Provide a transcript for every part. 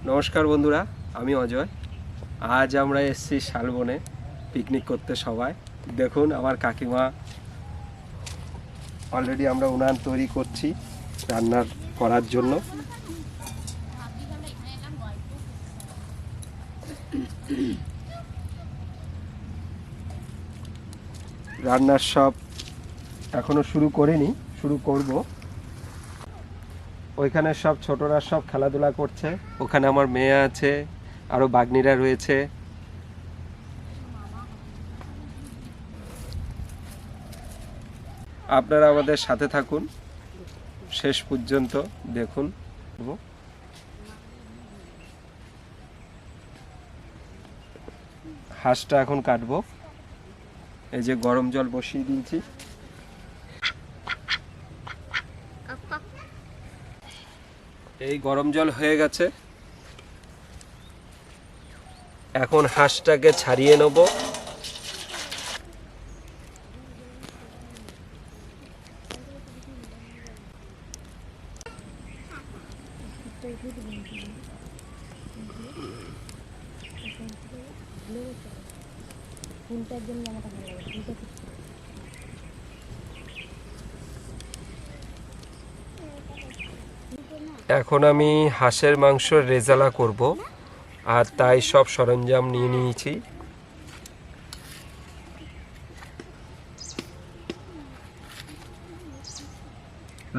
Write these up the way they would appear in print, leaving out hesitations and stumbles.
नमस्कार बंधुरा आमी अजय। आज आमरा एसेছি শালবনে पिकनिक करते सबाई। देखुन आमार काकिमा अलरेडी आमरा उनान तैरी करছি रान्नार करार जन्य। रान्नार सब एखोनो शुरू करिনি, शुरू करब। ওইখানে সব ছোটরা সব খেলাধুলা করছে। ওখানে আমার মেয়ে আছে, আরো বাগনিরা রয়েছে। আপনারা আমাদের সাথে থাকুন, শেষ পর্যন্ত দেখুন। হাঁসটা এখন কাটবো। এই যে গরম জল বসিয়ে দিয়েছি। এই গরম জল হয়ে গেছে, এখন হাঁসটাকে ছাড়িয়ে নেব। এখন আমি হাঁসের মাংস রেজালা করব, আর তাই সব সরঞ্জাম নিয়ে নিয়েছি।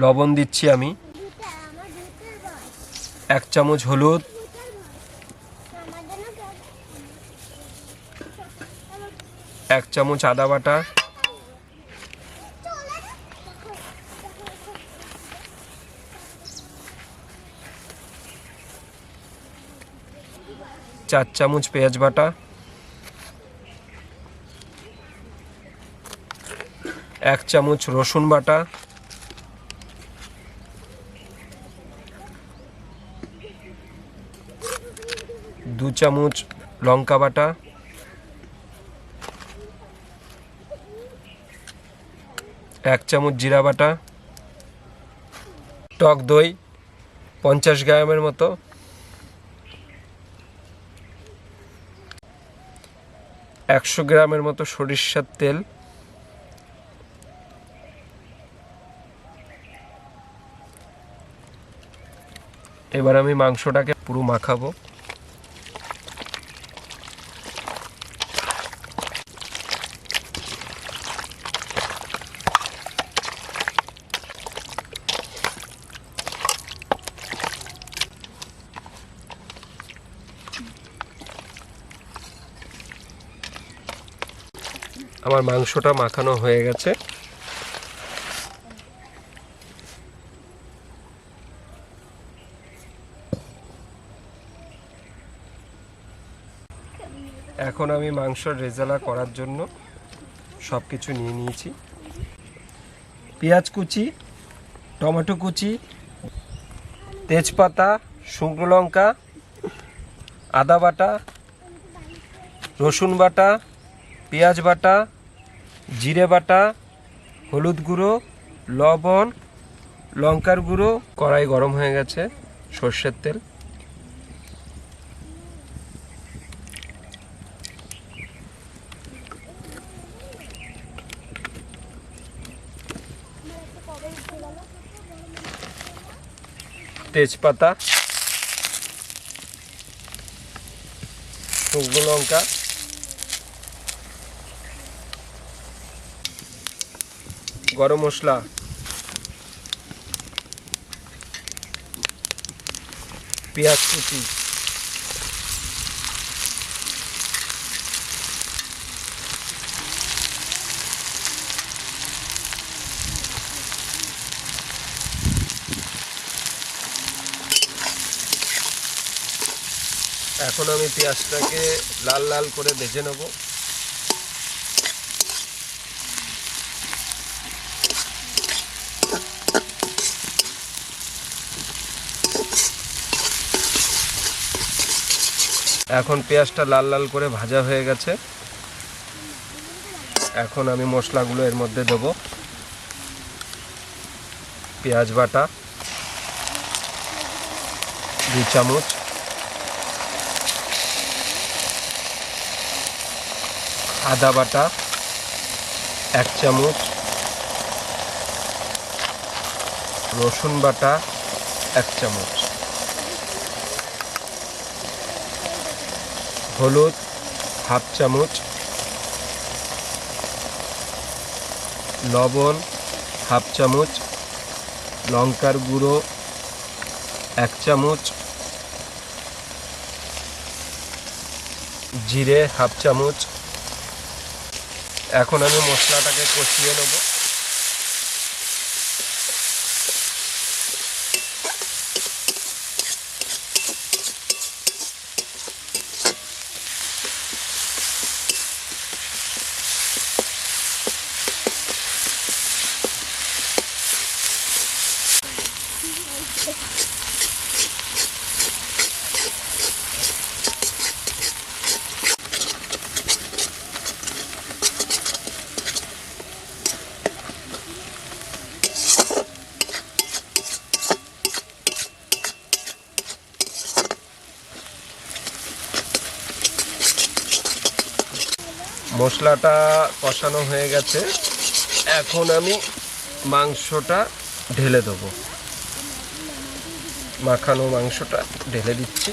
লবণ দিচ্ছি আমি, 1 চামচ হলুদ, 1 চামচ আদা বাটা, 4 চামচ পেঁয়াজ বাটা, 1 চামচ রসুন বাটা, 2 চামচ লঙ্কা বাটা, 1 চামচ জিরা বাটা, টক দই 50 গ্রামের মতো, 100 গ্রামের মতো সরিষার তেল, এবার আমি মাংসটাকে পুরো মাখাবো। আমার মাংসটা মাখানো হয়ে গেছে। এখন আমি মাংসর রেজালা করার জন্য সবকিছু নিয়ে নিয়েছি। পেঁয়াজ কুচি, টমেটো কুচি, তেজপাতা, শুকনো লঙ্কা, আদা বাটা, রসুন বাটা, পেঁয়াজ বাটা, জিরে বাটা, হলুদ গুঁড়ো, লবণ, লঙ্কার গুঁড়ো। কড়াই গরম হয়ে গেছে, সর্ষের তেল, তেজপাতা, শুকনো লঙ্কা, গরম মশলা, পেঁয়াজ কুচি, এখন আমি পেঁয়াজটাকে লাল লাল করে ভেজে নেব। এখন পেঁয়াজটা লাল লাল করে ভাজা হয়ে গেছে। এখন আমি মশলাগুলো এর মধ্যে দেব। পেঁয়াজ বাটা 2 চামচ, আদা বাটা 1 চামচ, রসুন বাটা 1 চামচ, হলুদ 1/2 চামচ, লবণ 1/2 চামচ, লঙ্কার গুঁড়ো 1 চামচ, জিরে 1/2 চামচ। এখন আমি মশলাটাকে কষিয়ে নেব। মশলাটা কষানো হয়ে গেছে, এখন আমি মাংসটা ঢেলে দেবো। মাখানো মাংসটা ঢেলে দিচ্ছি।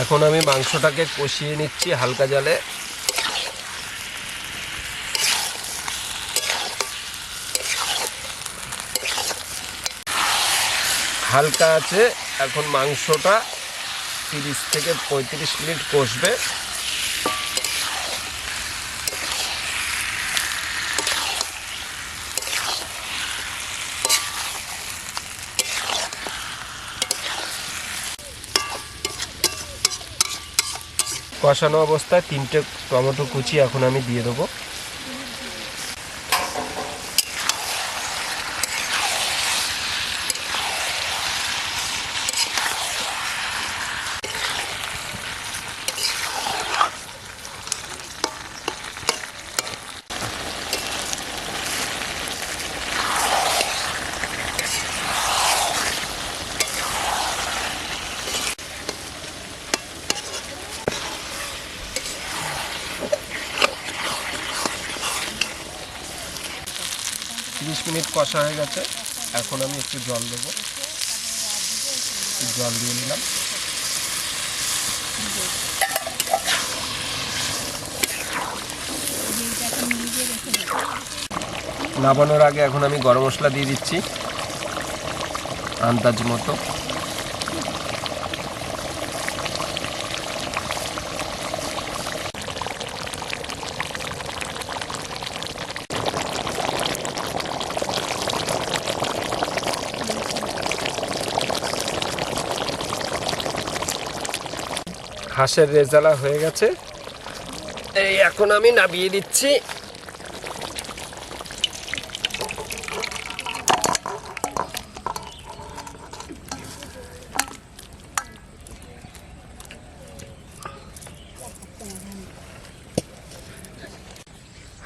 এখন আমি মাংসটাকে কষিয়ে নিচ্ছি হালকা জালে। হালকা আছে, এখন মাংসটা 30 থেকে 35 মিনিট কষবে। কষানো অবস্থায় 3টে টমেটো কুচি এখন আমি দিয়ে দেবো। মিনিট কষা হয়ে গেছে, এখন আমি একটু জল দেবো। জল দিয়ে নিলাম। নামানোর আগে এখন আমি গরম মশলা দিয়ে দিচ্ছি আন্দাজ মতো। হাঁসের রেজালা হয়ে গেছে, এই এখন আমি নামিয়ে দিচ্ছি।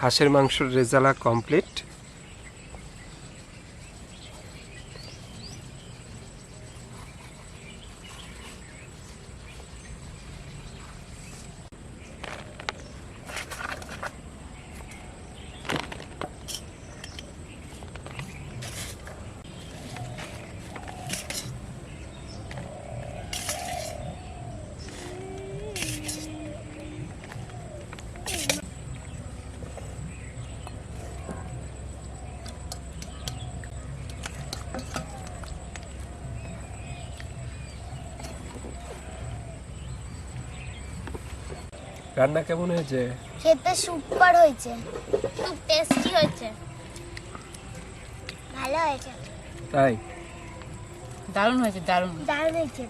হাঁসের মাংসের রেজালা কমপ্লিট। রান্না কেমন হয়েছে? খেতে সুপার হয়েছে, খুব টেস্টি হয়েছে, ভালো হয়েছে। তাই? দারুণ হয়েছে, দারুণ দারুণ হয়েছে।